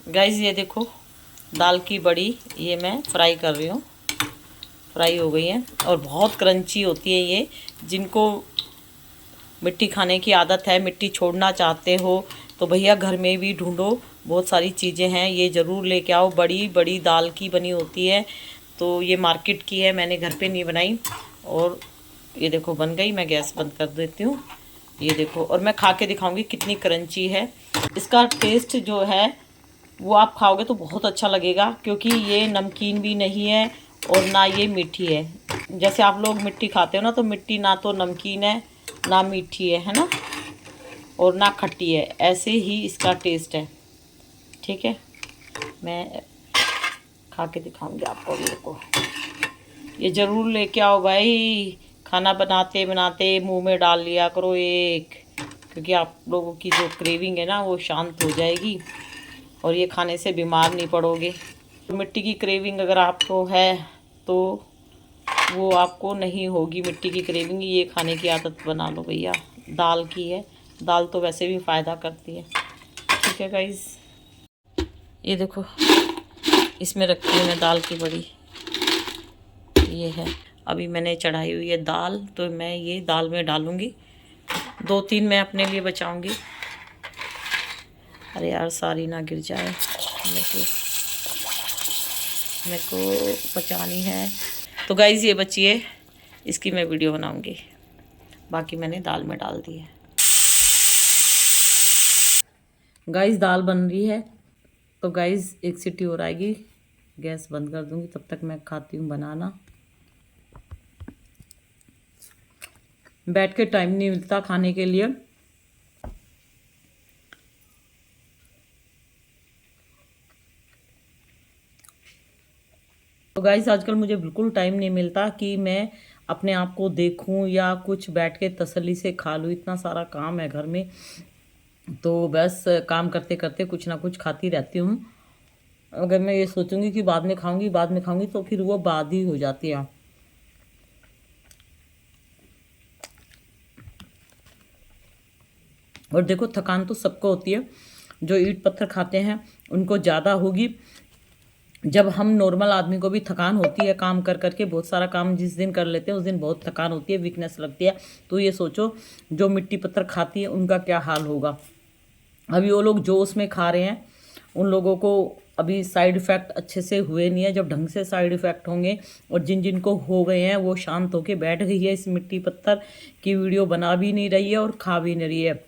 Guys ये देखो दाल की बड़ी, ये मैं फ्राई कर रही हूँ। फ्राई हो गई है और बहुत क्रंची होती है ये। जिनको मिट्टी खाने की आदत है, मिट्टी छोड़ना चाहते हो तो भैया घर में भी ढूंढो, बहुत सारी चीज़ें हैं, ये ज़रूर लेके आओ। बड़ी बड़ी दाल की बनी होती है, तो ये मार्केट की है, मैंने घर पे नहीं बनाई। और ये देखो बन गई, मैं गैस बंद कर देती हूँ। ये देखो, और मैं खा के दिखाऊंगी कितनी क्रंची है। इसका टेस्ट जो है वो आप खाओगे तो बहुत अच्छा लगेगा, क्योंकि ये नमकीन भी नहीं है और ना ये मीठी है। जैसे आप लोग मिट्टी खाते हो ना, तो मिट्टी ना तो नमकीन है ना मीठी है ना, और ना खट्टी है। ऐसे ही इसका टेस्ट है। ठीक है, मैं खा के दिखाऊंगी आपको। मेरे को ये ज़रूर लेके आओ भाई, खाना बनाते बनाते मुंह में डाल लिया करो एक, क्योंकि आप लोगों की जो क्रेविंग है ना वो शांत हो जाएगी और ये खाने से बीमार नहीं पड़ोगे। मिट्टी की क्रेविंग अगर आपको है तो वो आपको नहीं होगी मिट्टी की क्रेविंग। ये खाने की आदत बना लो भैया। दाल की है, दाल तो वैसे भी फ़ायदा करती है। ठीक है गाइस, ये देखो इसमें रखी है मैं दाल की बड़ी। ये है, अभी मैंने चढ़ाई हुई है दाल, तो मैं ये दाल में डालूँगी। 2-3 मैं अपने लिए बचाऊँगी। अरे यार सारी ना गिर जाए, मेरे को बचानी है। तो गाइज़ ये बची है, इसकी मैं वीडियो बनाऊंगी। बाकी मैंने दाल में डाल दी है। गाइज़ दाल बन रही है, तो गाइज़ एक सीटी और आएगी, गैस बंद कर दूंगी। तब तक मैं खाती हूँ बनाना। बैठ के टाइम नहीं मिलता खाने के लिए। तो गाइस आजकल मुझे बिल्कुल टाइम नहीं मिलता कि मैं अपने आप को देखूं या कुछ बैठ के तसल्ली से खा लूँ। इतना सारा काम है घर में, तो बस काम करते करते कुछ ना कुछ खाती रहती हूँ। अगर मैं ये सोचूंगी कि बाद में खाऊंगी बाद में खाऊंगी, तो फिर वो बाद ही हो जाती है। और देखो थकान तो सबको होती है, जो ईंट पत्थर खाते हैं उनको ज़्यादा होगी। जब हम नॉर्मल आदमी को भी थकान होती है काम कर करके, बहुत सारा काम जिस दिन कर लेते हैं उस दिन बहुत थकान होती है, वीकनेस लगती है। तो ये सोचो जो मिट्टी पत्थर खाती है उनका क्या हाल होगा। अभी वो लोग जो उसमें खा रहे हैं उन लोगों को अभी साइड इफ़ेक्ट अच्छे से हुए नहीं है। जब ढंग से साइड इफ़ेक्ट होंगे, और जिन जिन को हो गए हैं वो शांत होके बैठ गई है, इस मिट्टी पत्थर की वीडियो बना भी नहीं रही है और खा भी नहीं रही है।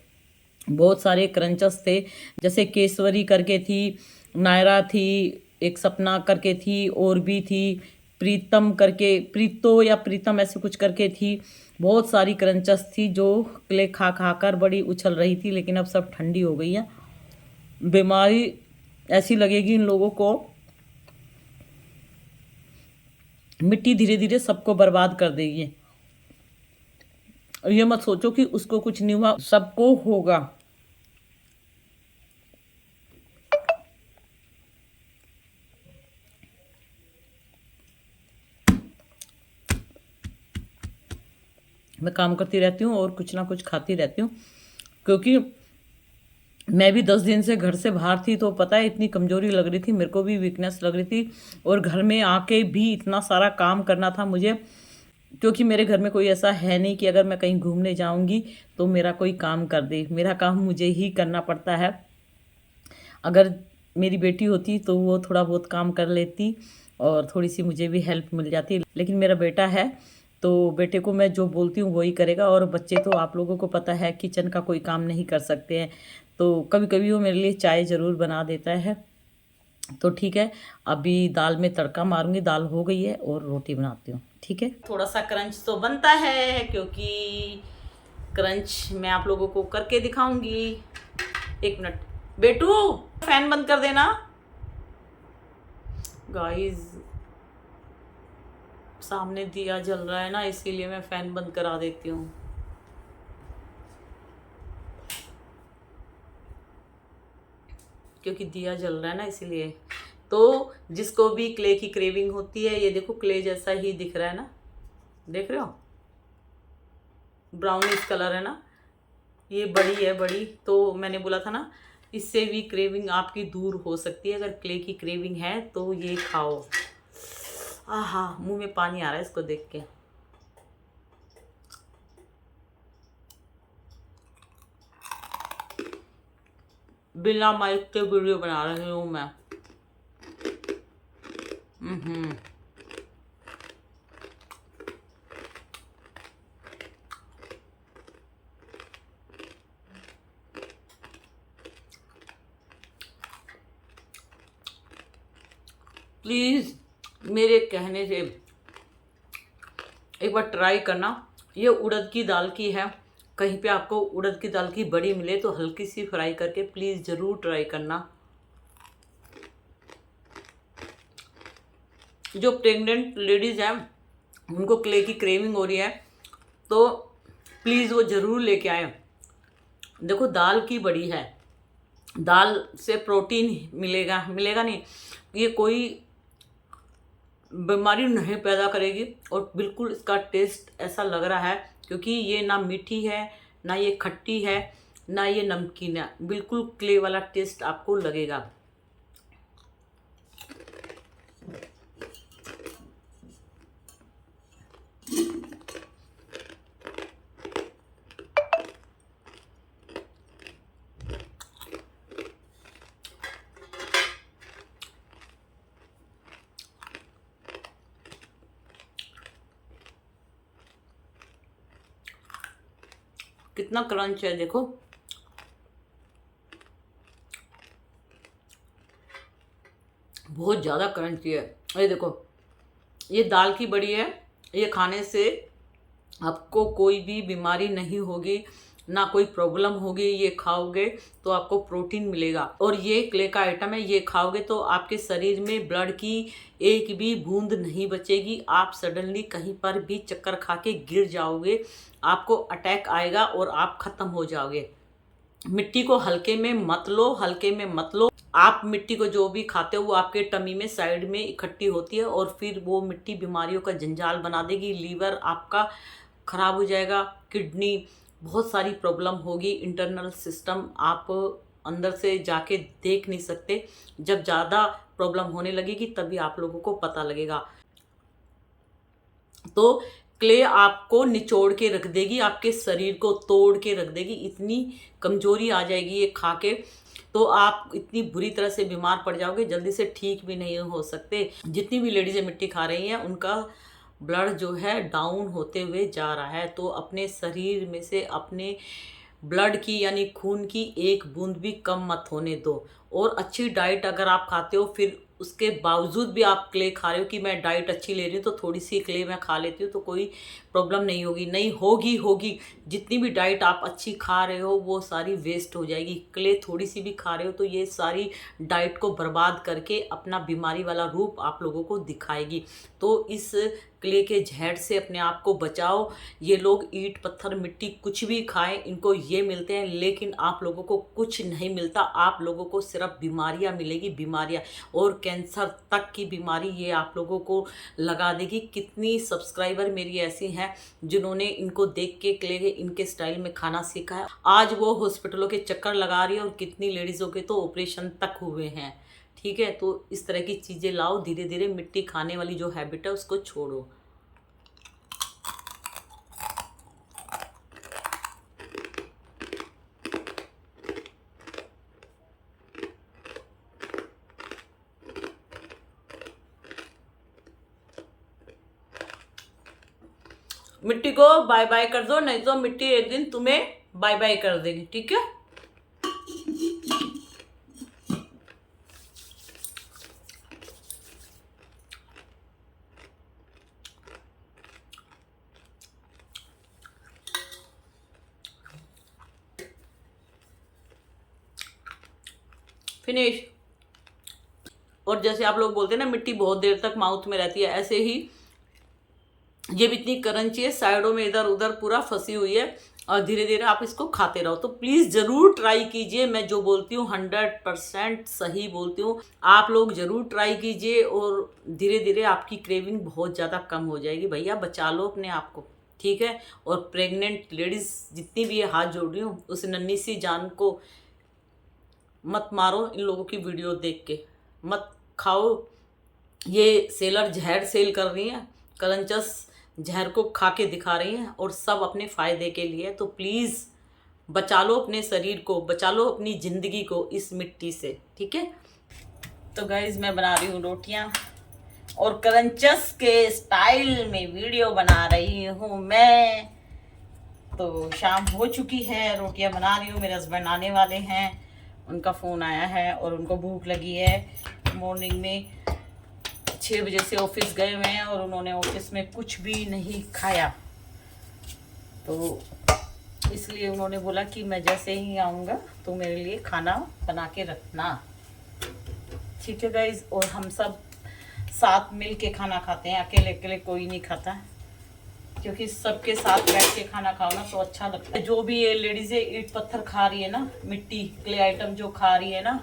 बहुत सारे क्रंचस थे, जैसे केसवरी करके थी, नायरा थी, एक सपना करके थी, और भी थी प्रीतम करके, प्रीतो या प्रीतम ऐसे कुछ करके थी। बहुत सारी क्रंचस थी जो क्ले खा खा कर बड़ी उछल रही थी, लेकिन अब सब ठंडी हो गई है। बीमारी ऐसी लगेगी इन लोगों को, मिट्टी धीरे धीरे सबको बर्बाद कर देगी। ये मत सोचो कि उसको कुछ नहीं हुआ, सबको होगा। मैं काम करती रहती हूँ और कुछ ना कुछ खाती रहती हूँ, क्योंकि मैं भी 10 दिन से घर से बाहर थी, तो पता है इतनी कमज़ोरी लग रही थी, मेरे को भी वीकनेस लग रही थी। और घर में आके भी इतना सारा काम करना था मुझे, क्योंकि मेरे घर में कोई ऐसा है नहीं कि अगर मैं कहीं घूमने जाऊंगी तो मेरा कोई काम कर दे। मेरा काम मुझे ही करना पड़ता है। अगर मेरी बेटी होती तो वो थोड़ा बहुत काम कर लेती और थोड़ी सी मुझे भी हेल्प मिल जाती, लेकिन मेरा बेटा है तो बेटे को मैं जो बोलती हूँ वही करेगा। और बच्चे तो आप लोगों को पता है किचन का कोई काम नहीं कर सकते हैं, तो कभी कभी वो मेरे लिए चाय ज़रूर बना देता है। तो ठीक है, अभी दाल में तड़का मारूंगी, दाल हो गई है और रोटी बनाती हूँ। ठीक है, थोड़ा सा क्रंच तो बनता है, क्योंकि क्रंच मैं आप लोगों को करके दिखाऊंगी। 1 मिनट बेटू, फैन बंद कर देना। गाइस सामने दिया जल रहा है ना, इसीलिए मैं फैन बंद करा देती हूँ। क्योंकि दिया जल रहा है ना, इसीलिए। तो जिसको भी क्ले की क्रेविंग होती है, ये देखो क्ले जैसा ही दिख रहा है ना, देख रहे हो, ब्राउनिश कलर है ना। ये बड़ी है, बड़ी तो मैंने बोला था ना इससे भी क्रेविंग आपकी दूर हो सकती है। अगर क्ले की क्रेविंग है तो ये खाओ। आहा, मुंह में पानी आ रहा है इसको देख के। बिना माइक के वीडियो बना रही हूँ मैं। प्लीज़ मेरे कहने से एक बार ट्राई करना। ये उड़द की दाल की है। कहीं पे आपको उड़द की दाल की बड़ी मिले तो हल्की सी फ्राई करके प्लीज़ ज़रूर ट्राई करना। जो प्रेग्नेंट लेडीज़ हैं उनको क्ले की क्रेविंग हो रही है तो प्लीज़ वो ज़रूर लेके आए। देखो, दाल की बड़ी है, दाल से प्रोटीन मिलेगा नहीं, ये कोई बीमारी नहीं पैदा करेगी। और बिल्कुल इसका टेस्ट ऐसा लग रहा है क्योंकि ये ना मीठी है, ना ये खट्टी है, ना ये नमकीन है। बिल्कुल क्ले वाला टेस्ट आपको लगेगा। कितना क्रंच है देखो। बहुत ज़्यादा क्रंची है। ये देखो, ये दाल की बड़ी है। ये खाने से आपको कोई भी बीमारी नहीं होगी, ना कोई प्रॉब्लम होगी। ये खाओगे तो आपको प्रोटीन मिलेगा। और ये क्ले का आइटम है, ये खाओगे तो आपके शरीर में ब्लड की एक भी बूंद नहीं बचेगी। आप सडनली कहीं पर भी चक्कर खा के गिर जाओगे, आपको अटैक आएगा और आप ख़त्म हो जाओगे। मिट्टी को हल्के में मत लो, हल्के में मत लो। आप मिट्टी को जो भी खाते हो वो आपके टमी में साइड में इकट्ठी होती है और फिर वो मिट्टी बीमारियों का जंजाल बना देगी। लीवर आपका खराब हो जाएगा, किडनी, बहुत सारी प्रॉब्लम होगी। इंटरनल सिस्टम आप अंदर से जाके देख नहीं सकते। जब ज़्यादा प्रॉब्लम होने लगेगी तभी आप लोगों को पता लगेगा। तो क्ले आपको निचोड़ के रख देगी, आपके शरीर को तोड़ के रख देगी। इतनी कमजोरी आ जाएगी ये खा के, तो आप इतनी बुरी तरह से बीमार पड़ जाओगे, जल्दी से ठीक भी नहीं हो सकते। जितनी भी लेडीज़ें मिट्टी खा रही हैं उनका ब्लड जो है डाउन होते हुए जा रहा है। तो अपने शरीर में से अपने ब्लड की यानी खून की एक बूंद भी कम मत होने दो। और अच्छी डाइट अगर आप खाते हो, फिर उसके बावजूद भी आप क्ले खा रहे हो कि मैं डाइट अच्छी ले रही हूँ तो थोड़ी सी क्ले मैं खा लेती हूँ तो कोई प्रॉब्लम नहीं होगी। नहीं होगी। जितनी भी डाइट आप अच्छी खा रहे हो वो सारी वेस्ट हो जाएगी। क्ले थोड़ी सी भी खा रहे हो तो ये सारी डाइट को बर्बाद करके अपना बीमारी वाला रूप आप लोगों को दिखाएगी। तो इस क्ले के जहर से अपने आप को बचाओ। ये लोग ईंट पत्थर मिट्टी कुछ भी खाएं, इनको ये मिलते हैं, लेकिन आप लोगों को कुछ नहीं मिलता। आप लोगों को सिर्फ बीमारियां मिलेगी, बीमारियां, और कैंसर तक की बीमारी ये आप लोगों को लगा देगी। कितनी सब्सक्राइबर मेरी ऐसी हैं जिन्होंने इनको देख के क्ले इनके स्टाइल में खाना सीखा है। आज वो हॉस्पिटलों के चक्कर लगा रही है और कितनी लेडीज़ों के तो ऑपरेशन तक हुए हैं। ठीक है, तो इस तरह की चीज़ें लाओ। धीरे धीरे मिट्टी खाने वाली जो हैबिट है उसको छोड़ो। मिट्टी को बाय बाय कर दो, नहीं तो मिट्टी एक दिन तुम्हें बाय बाय कर देगी। ठीक है, फिनिश। और जैसे आप लोग बोलते हैं ना मिट्टी बहुत देर तक माउथ में रहती है, ऐसे ही ये भी इतनी करंची है, साइडों में इधर उधर पूरा फंसी हुई है। और धीरे धीरे आप इसको खाते रहो। तो प्लीज़ ज़रूर ट्राई कीजिए। मैं जो बोलती हूँ 100% सही बोलती हूँ। आप लोग ज़रूर ट्राई कीजिए और धीरे धीरे आपकी क्रेविंग बहुत ज़्यादा कम हो जाएगी। भैया बचा लो अपने आप को, ठीक है। और प्रेग्नेंट लेडीज़ जितनी भी हाथ जोड़ रही हूँ उस नन्ही सी जान को मत मारो इन लोगों की वीडियो देख के, मत खाओ। ये सेलर जहर सेल कर रही हैं, क्रंचेस जहर को खा के दिखा रही हैं और सब अपने फ़ायदे के लिए। तो प्लीज़ बचा लो अपने शरीर को, बचा लो अपनी ज़िंदगी को इस मिट्टी से, ठीक है। तो गाइज़ मैं बना रही हूँ रोटियाँ और क्रंचेस के स्टाइल में वीडियो बना रही हूँ मैं। तो शाम हो चुकी है, रोटियाँ बना रही हूँ, मेरे हस्बैंड आने वाले हैं, उनका फ़ोन आया है और उनको भूख लगी है। मॉर्निंग में 6 बजे से ऑफिस गए हुए हैं और उन्होंने ऑफिस में कुछ भी नहीं खाया, तो इसलिए उन्होंने बोला कि मैं जैसे ही आऊँगा तो मेरे लिए खाना बना के रखना, ठीक है गाइज। और हम सब साथ मिल के खाना खाते हैं, अकेले अकेले कोई नहीं खाता, क्योंकि सबके साथ बैठ के खाना खाओ ना तो अच्छा लगता है। जो भी ये लेडीज़ें ईंट पत्थर खा रही है ना, मिट्टी क्ले आइटम जो खा रही है ना,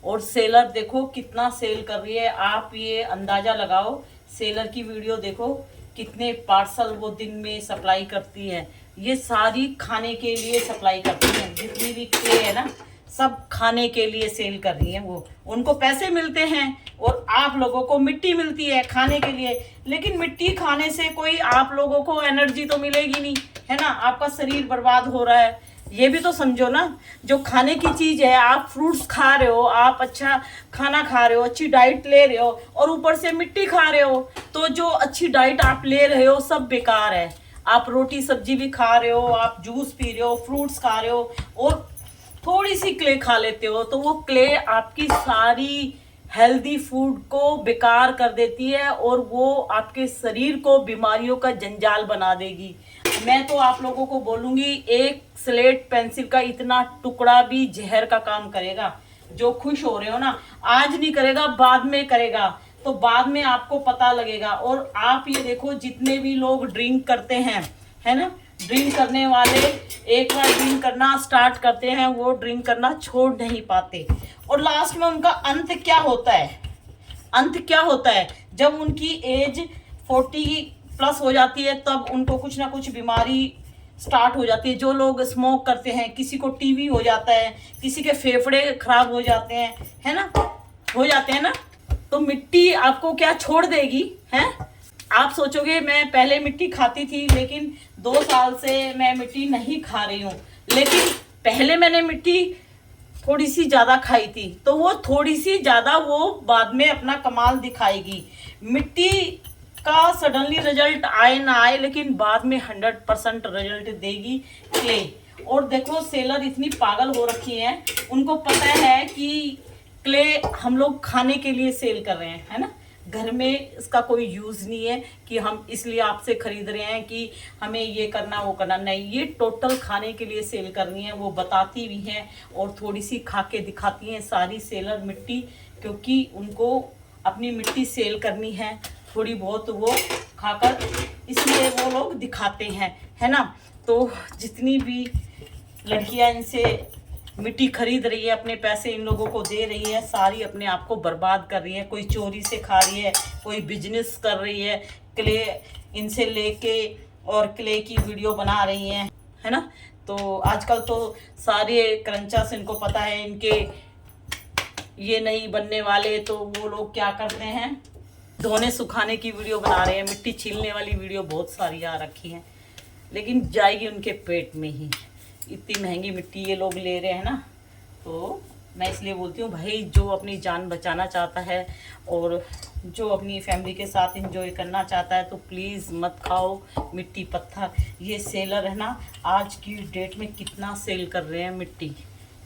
और सेलर देखो कितना सेल कर रही है, आप ये अंदाज़ा लगाओ। सेलर की वीडियो देखो, कितने पार्सल वो दिन में सप्लाई करती है। ये सारी खाने के लिए सप्लाई करती हैं, जितनी भी क्ले है ना सब खाने के लिए सेल कर रही हैं। वो उनको पैसे मिलते हैं और आप लोगों को मिट्टी मिलती है खाने के लिए। लेकिन मिट्टी खाने से कोई आप लोगों को एनर्जी तो मिलेगी नहीं, है ना, आपका शरीर बर्बाद हो रहा है, ये भी तो समझो ना। जो खाने की चीज़ है, आप फ्रूट्स खा रहे हो, आप अच्छा खाना खा रहे हो, अच्छी डाइट ले रहे हो और ऊपर से मिट्टी खा रहे हो, तो जो अच्छी डाइट आप ले रहे हो सब बेकार है। आप रोटी सब्जी भी खा रहे हो, आप जूस पी रहे हो, फ्रूट्स खा रहे हो और थोड़ी सी क्ले खा लेते हो, तो वो क्ले आपकी सारी हेल्दी फूड को बेकार कर देती है और वो आपके शरीर को बीमारियों का जंजाल बना देगी। मैं तो आप लोगों को बोलूँगी, एक स्लेट पेंसिल का इतना टुकड़ा भी जहर का काम करेगा। जो खुश हो रहे हो ना, आज नहीं करेगा बाद में करेगा, तो बाद में आपको पता लगेगा। और आप ये देखो, जितने भी लोग ड्रिंक करते हैं, है ना, ड्रिंक करने वाले एक बार ड्रिंक करना स्टार्ट करते हैं, वो ड्रिंक करना छोड़ नहीं पाते और लास्ट में उनका अंत क्या होता है, अंत क्या होता है, जब उनकी एज 40+ हो जाती है तब उनको कुछ ना कुछ बीमारी स्टार्ट हो जाती है। जो लोग स्मोक करते हैं, किसी को टीबी हो जाता है, किसी के फेफड़े खराब हो जाते हैं, है ना, हो जाते हैं ना। तो मिट्टी आपको क्या छोड़ देगी, है। आप सोचोगे मैं पहले मिट्टी खाती थी, लेकिन 2 साल से मैं मिट्टी नहीं खा रही हूँ। लेकिन पहले मैंने मिट्टी थोड़ी सी ज़्यादा खाई थी, तो वो थोड़ी सी ज़्यादा वो बाद में अपना कमाल दिखाएगी। मिट्टी का सडनली रिजल्ट आए ना आए, लेकिन बाद में 100% रिजल्ट देगी क्ले। और देखो सेलर इतनी पागल हो रखी हैं, उनको पता है कि क्ले हम लोग खाने के लिए सेल कर रहे हैं, है ना, घर में इसका कोई यूज़ नहीं है कि हम इसलिए आपसे ख़रीद रहे हैं कि हमें ये करना वो करना, नहीं, ये टोटल खाने के लिए सेल करनी है। वो बताती भी हैं और थोड़ी सी खा के दिखाती हैं सारी सेलर मिट्टी, क्योंकि उनको अपनी मिट्टी सेल करनी है थोड़ी बहुत वो खाकर, इसलिए वो लोग दिखाते हैं, है ना। तो जितनी भी लड़कियां इनसे मिट्टी खरीद रही है, अपने पैसे इन लोगों को दे रही है, सारी अपने आप को बर्बाद कर रही है। कोई चोरी से खा रही है, कोई बिजनेस कर रही है, क्ले इनसे लेके और क्ले की वीडियो बना रही हैं, है ना। तो आजकल तो सारे क्रंचेस इनको पता है इनके ये नहीं बनने वाले, तो वो लोग क्या करते हैं, धोने सुखाने की वीडियो बना रहे हैं, मिट्टी छीलने वाली वीडियो बहुत सारी आ रखी हैं, लेकिन जाएगी उनके पेट में ही। इतनी महंगी मिट्टी ये लोग ले रहे हैं ना, तो मैं इसलिए बोलती हूँ भाई, जो अपनी जान बचाना चाहता है और जो अपनी फैमिली के साथ एंजॉय करना चाहता है, तो प्लीज़ मत खाओ मिट्टी पत्थर। ये सेलर है ना, आज की डेट में कितना सेल कर रहे हैं मिट्टी,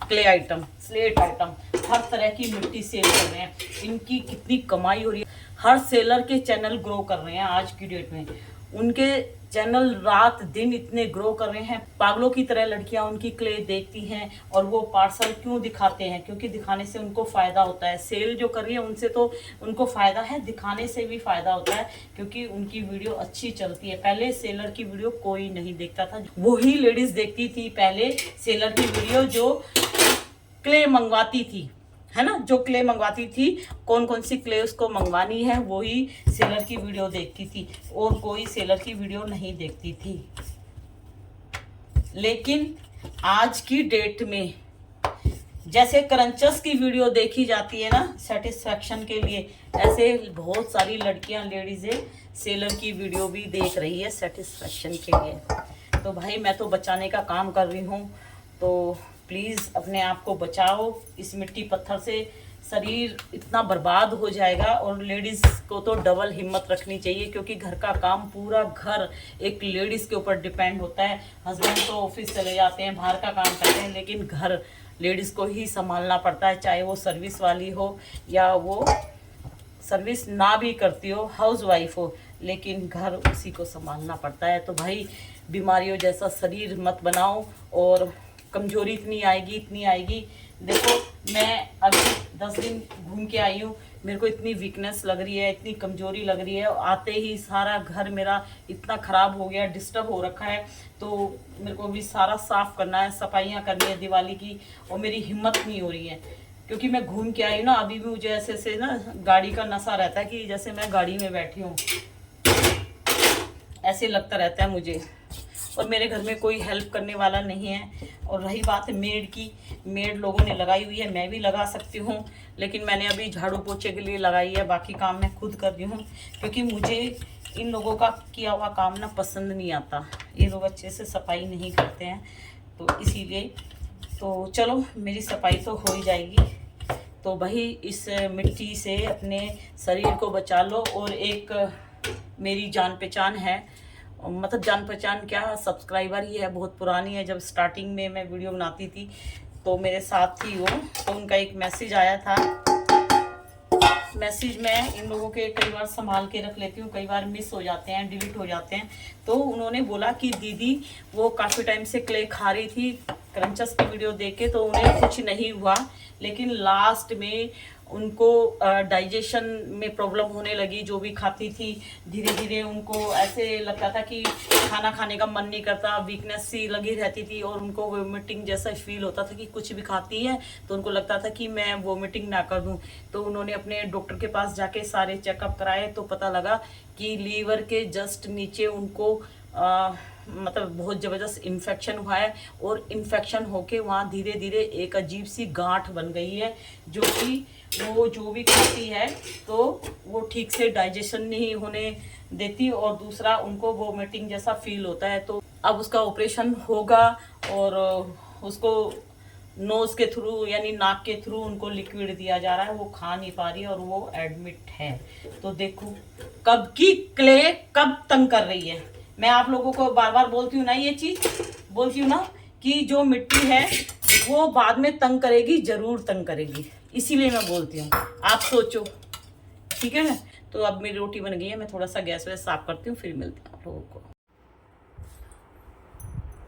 क्ले आइटम, स्लेट आइटम, हर तरह की मिट्टी सेल कर रहे हैं। इनकी कितनी कमाई हो रही है, हर सेलर के चैनल ग्रो कर रहे हैं आज की डेट में। उनके चैनल रात दिन इतने ग्रो कर रहे हैं, पागलों की तरह लड़कियां उनकी क्ले देखती हैं और वो पार्सल क्यों दिखाते हैं, क्योंकि दिखाने से उनको फ़ायदा होता है। सेल जो कर रही है उनसे तो उनको फ़ायदा है, दिखाने से भी फ़ायदा होता है, क्योंकि उनकी वीडियो अच्छी चलती है। पहले सेलर की वीडियो कोई नहीं देखता था, वही लेडीज़ देखती थी पहले सेलर की वीडियो जो क्ले मंगवाती थी, है ना, जो क्ले मंगवाती थी, कौन कौन सी क्ले उसको मंगवानी है, वही सेलर की वीडियो देखती थी और कोई सेलर की वीडियो नहीं देखती थी। लेकिन आज की डेट में जैसे क्रंचर्स की वीडियो देखी जाती है ना सेटिस्फेक्शन के लिए, ऐसे बहुत सारी लड़कियां लेडीज़ें सेलर की वीडियो भी देख रही है सेटिस्फेक्शन के लिए। तो भाई मैं तो बचाने का काम कर रही हूँ, तो प्लीज़ अपने आप को बचाओ इस मिट्टी पत्थर से। शरीर इतना बर्बाद हो जाएगा, और लेडीज़ को तो डबल हिम्मत रखनी चाहिए, क्योंकि घर का काम, पूरा घर एक लेडीज़ के ऊपर डिपेंड होता है। हस्बैंड तो ऑफिस चले जाते हैं, बाहर का काम करते हैं, लेकिन घर लेडीज़ को ही संभालना पड़ता है, चाहे वो सर्विस वाली हो या वो सर्विस ना भी करती हो, हाउस वाइफ हो, लेकिन घर उसी को संभालना पड़ता है। तो भाई बीमारियों जैसा शरीर मत बनाओ, और कमजोरी इतनी आएगी। देखो मैं अभी 10 दिन घूम के आई हूँ, मेरे को इतनी वीकनेस लग रही है, इतनी कमजोरी लग रही है। आते ही सारा घर मेरा इतना ख़राब हो गया, डिस्टर्ब हो रखा है, तो मेरे को अभी सारा साफ़ करना है, सफाइयाँ करनी है दिवाली की, और मेरी हिम्मत नहीं हो रही है, क्योंकि मैं घूम के आई हूँ ना। अभी भी मुझे ऐसे ना गाड़ी का नशा रहता है कि जैसे मैं गाड़ी में बैठी हूँ, ऐसे लगता रहता है मुझे। और मेरे घर में कोई हेल्प करने वाला नहीं है। और रही बात मेड की, मेड लोगों ने लगाई हुई है, मैं भी लगा सकती हूँ, लेकिन मैंने अभी झाड़ू पोछे के लिए लगाई है, बाकी काम मैं खुद कर रही हूँ, क्योंकि मुझे इन लोगों का किया हुआ काम ना पसंद नहीं आता। ये लोग अच्छे से सफाई नहीं करते हैं, तो इसीलिए तो चलो मेरी सफाई तो हो ही जाएगी। तो भाई इस मिट्टी से अपने शरीर को बचा लो। और एक मेरी जान पहचान है, मतलब जान पहचान क्या, सब्सक्राइबर ही है, बहुत पुरानी है। जब स्टार्टिंग में मैं वीडियो बनाती थी तो मेरे साथ थी वो, तो उनका एक मैसेज आया था। मैसेज मैं इन लोगों के कई बार संभाल के रख लेती हूँ, कई बार मिस हो जाते हैं, डिलीट हो जाते हैं। तो उन्होंने बोला कि दीदी वो काफ़ी टाइम से क्ले खा रही थी क्रंचर्स की वीडियो देख के, तो उन्हें कुछ नहीं हुआ, लेकिन लास्ट में उनको डाइजेशन में प्रॉब्लम होने लगी। जो भी खाती थी धीरे धीरे उनको ऐसे लगता था कि खाना खाने का मन नहीं करता, वीकनेस सी लगी रहती थी, और उनको वोमिटिंग जैसा फील होता था कि कुछ भी खाती है तो उनको लगता था कि मैं वोमिटिंग ना कर दूं। तो उन्होंने अपने डॉक्टर के पास जाके सारे चेकअप कराए, तो पता लगा कि लीवर के जस्ट नीचे उनको मतलब बहुत ज़बरदस्त इन्फेक्शन हुआ है, और इन्फेक्शन होके वहाँ धीरे धीरे एक अजीब सी गांठ बन गई है, जो कि वो जो भी खाती है तो वो ठीक से डाइजेशन नहीं होने देती, और दूसरा उनको वोमिटिंग जैसा फील होता है। तो अब उसका ऑपरेशन होगा, और उसको नोज़ के थ्रू यानी नाक के थ्रू उनको लिक्विड दिया जा रहा है, वो खा नहीं पा रही है, और वो एडमिट है। तो देखो कब की क्ले कब तंग कर रही है। मैं आप लोगों को बार बार बोलती हूँ ना, ये चीज़ बोलती हूँ ना कि जो मिट्टी है वो बाद में तंग करेगी, ज़रूर तंग करेगी, इसीलिए मैं बोलती हूँ। आप सोचो, ठीक है। तो अब मेरी रोटी बन गई है, मैं थोड़ा सा गैस वैस साफ करती हूँ, फिर मिलती हूँ आप लोगों को।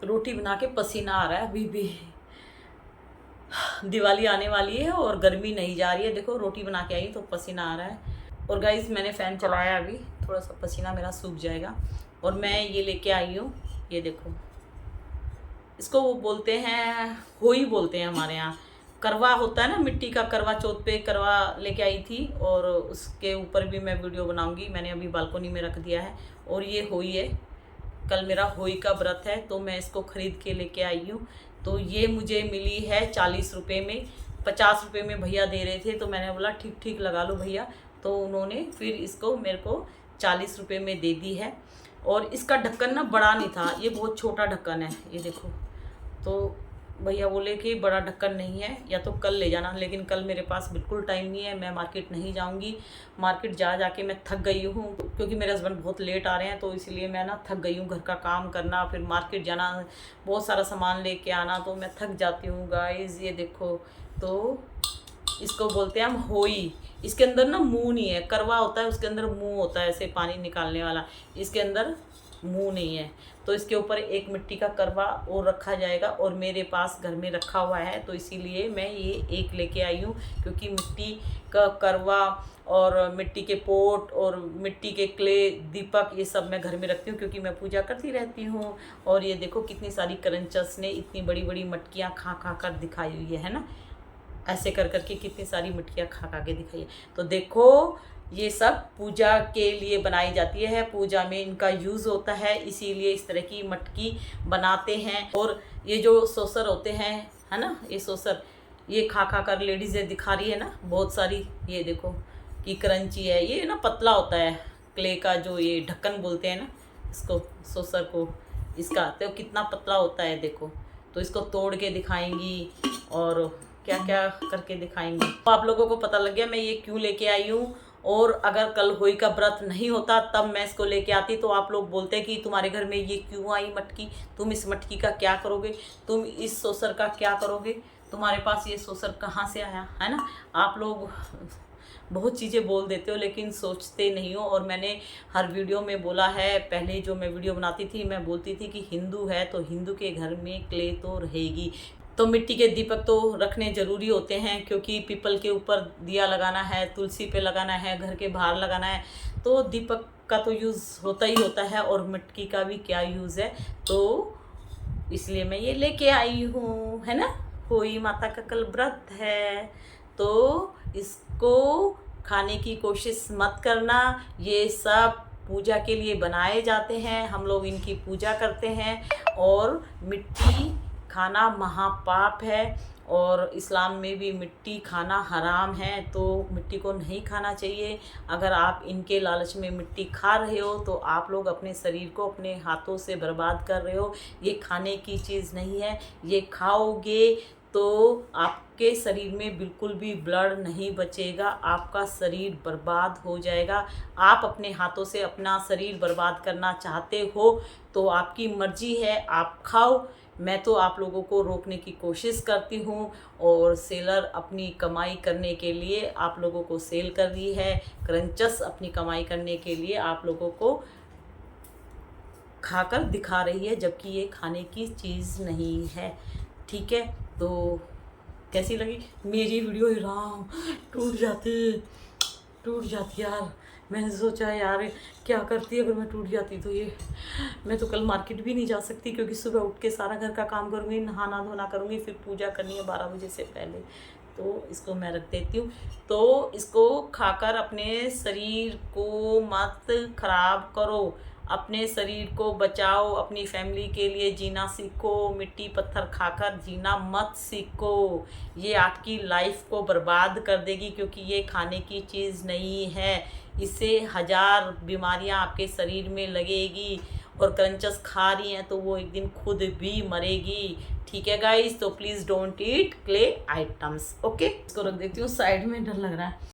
रोटी बना के पसीना आ रहा है, अभी भी दिवाली आने वाली है और गर्मी नहीं जा रही है। देखो रोटी बना के आई तो पसीना आ रहा है। और गाइस मैंने फ़ैन चलाया, अभी थोड़ा सा पसीना मेरा सूख जाएगा। और मैं ये लेके आई हूँ, ये देखो, इसको वो बोलते हैं, होई बोलते हैं हमारे यहाँ। करवा होता है ना, मिट्टी का करवा चौथ पे करवा लेके आई थी, और उसके ऊपर भी मैं वीडियो बनाऊंगी। मैंने अभी बालकोनी में रख दिया है। और ये होई है, कल मेरा होई का व्रत है, तो मैं इसको ख़रीद के लेके आई हूँ। तो ये मुझे मिली है 40 रुपये में। 50 रुपये में भैया दे रहे थे, तो मैंने बोला ठीक ठीक लगा लो भैया। तो उन्होंने फिर इसको मेरे को 40 रुपये में दे दी है। और इसका ढक्कन ना बड़ा नहीं था, ये बहुत छोटा ढक्कन है, ये देखो। तो भैया बोले कि बड़ा ढक्कन नहीं है, या तो कल ले जाना, लेकिन कल मेरे पास बिल्कुल टाइम नहीं है, मैं मार्केट नहीं जाऊंगी। मार्केट जा जाके मैं थक गई हूँ, क्योंकि मेरे हस्बैंड बहुत लेट आ रहे हैं, तो इसलिए मैं ना थक गई हूँ। घर का काम करना, फिर मार्केट जाना, बहुत सारा सामान लेके आना, तो मैं थक जाती हूँ गाइस। ये देखो, तो इसको बोलते हैं हम होई। इसके अंदर ना मुंह नहीं है, करवा होता है उसके अंदर मुंह होता है, ऐसे पानी निकालने वाला, इसके अंदर मुंह नहीं है। तो इसके ऊपर एक मिट्टी का करवा और रखा जाएगा, और मेरे पास घर में रखा हुआ है, तो इसीलिए मैं ये एक लेके आई हूँ। क्योंकि मिट्टी का करवा और मिट्टी के पोट और मिट्टी के क्ले, दीपक, ये सब मैं घर में रखती हूँ, क्योंकि मैं पूजा करती रहती हूँ। और ये देखो कितनी सारी क्रंचर्स ने इतनी बड़ी बड़ी मटकियाँ खा खा कर दिखाई हुई है ना, ऐसे कर करके कितनी सारी मटकियाँ खा खा के दिखाई है। तो देखो ये सब पूजा के लिए बनाई जाती है, पूजा में इनका यूज़ होता है, इसीलिए इस तरह की मटकी बनाते हैं। और ये जो सोसर होते हैं, है ना, ये सोसर, ये खा खा कर लेडीज़ें दिखा रही है ना बहुत सारी, ये देखो कि क्रंची है। ये ना पतला होता है क्ले का, जो ये ढक्कन बोलते हैं ना इसको, सोसर को, इसका तो कितना पतला होता है देखो। तो इसको तोड़ के दिखाएंगी और क्या क्या करके दिखाएंगी। तो आप लोगों को पता लग गया मैं ये क्यों लेके आई हूँ। और अगर कल होली का व्रत नहीं होता तब मैं इसको लेके आती, तो आप लोग बोलते कि तुम्हारे घर में ये क्यों आई मटकी, तुम इस मटकी का क्या करोगे, तुम इस सोसर का क्या करोगे, तुम्हारे पास ये सोसर कहाँ से आया, है ना। आप लोग बहुत चीज़ें बोल देते हो लेकिन सोचते नहीं हो। और मैंने हर वीडियो में बोला है, पहले जो मैं वीडियो बनाती थी मैं बोलती थी कि हिंदू है तो हिंदू के घर में क्ले तो रहेगी। तो मिट्टी के दीपक तो रखने ज़रूरी होते हैं, क्योंकि पीपल के ऊपर दिया लगाना है, तुलसी पे लगाना है, घर के बाहर लगाना है, तो दीपक का तो यूज़ होता ही होता है। और मिट्टी का भी क्या यूज़ है, तो इसलिए मैं ये लेके आई हूँ, है ना। कोई माता का कल व्रत है तो इसको खाने की कोशिश मत करना। ये सब पूजा के लिए बनाए जाते हैं, हम लोग इनकी पूजा करते हैं। और मिट्टी खाना महापाप है, और इस्लाम में भी मिट्टी खाना हराम है, तो मिट्टी को नहीं खाना चाहिए। अगर आप इनके लालच में मिट्टी खा रहे हो तो आप लोग अपने शरीर को अपने हाथों से बर्बाद कर रहे हो। ये खाने की चीज़ नहीं है, ये खाओगे तो आपके शरीर में बिल्कुल भी ब्लड नहीं बचेगा, आपका शरीर बर्बाद हो जाएगा। आप अपने हाथों से अपना शरीर बर्बाद करना चाहते हो तो आपकी मर्जी है, आप खाओ। मैं तो आप लोगों को रोकने की कोशिश करती हूँ, और सेलर अपनी कमाई करने के लिए आप लोगों को सेल कर रही है, क्रंचस अपनी कमाई करने के लिए आप लोगों को खाकर दिखा रही है, जबकि ये खाने की चीज़ नहीं है। ठीक है, तो कैसी लगी मेरी वीडियो। राम टूट जाती यार। मैंने सोचा यार क्या करती अगर मैं टूट जाती तो ये, मैं तो कल मार्केट भी नहीं जा सकती, क्योंकि सुबह उठ के सारा घर का काम करूँगी, नहाना धोना करूँगी, फिर पूजा करनी है 12 बजे से पहले। तो इसको मैं रख देती हूँ। तो इसको खाकर अपने शरीर को मत खराब करो, अपने शरीर को बचाओ, अपनी फैमिली के लिए जीना सीखो। मिट्टी पत्थर खाकर जीना मत सीखो, ये आपकी लाइफ को बर्बाद कर देगी, क्योंकि ये खाने की चीज़ नहीं है। इससे 1000 बीमारियां आपके शरीर में लगेगी, और क्रंचस खा रही हैं तो वो एक दिन खुद भी मरेगी। ठीक है गाइस, तो please don't eat clay items. Okay, इसको रख देती हूँ साइड में, डर लग रहा है।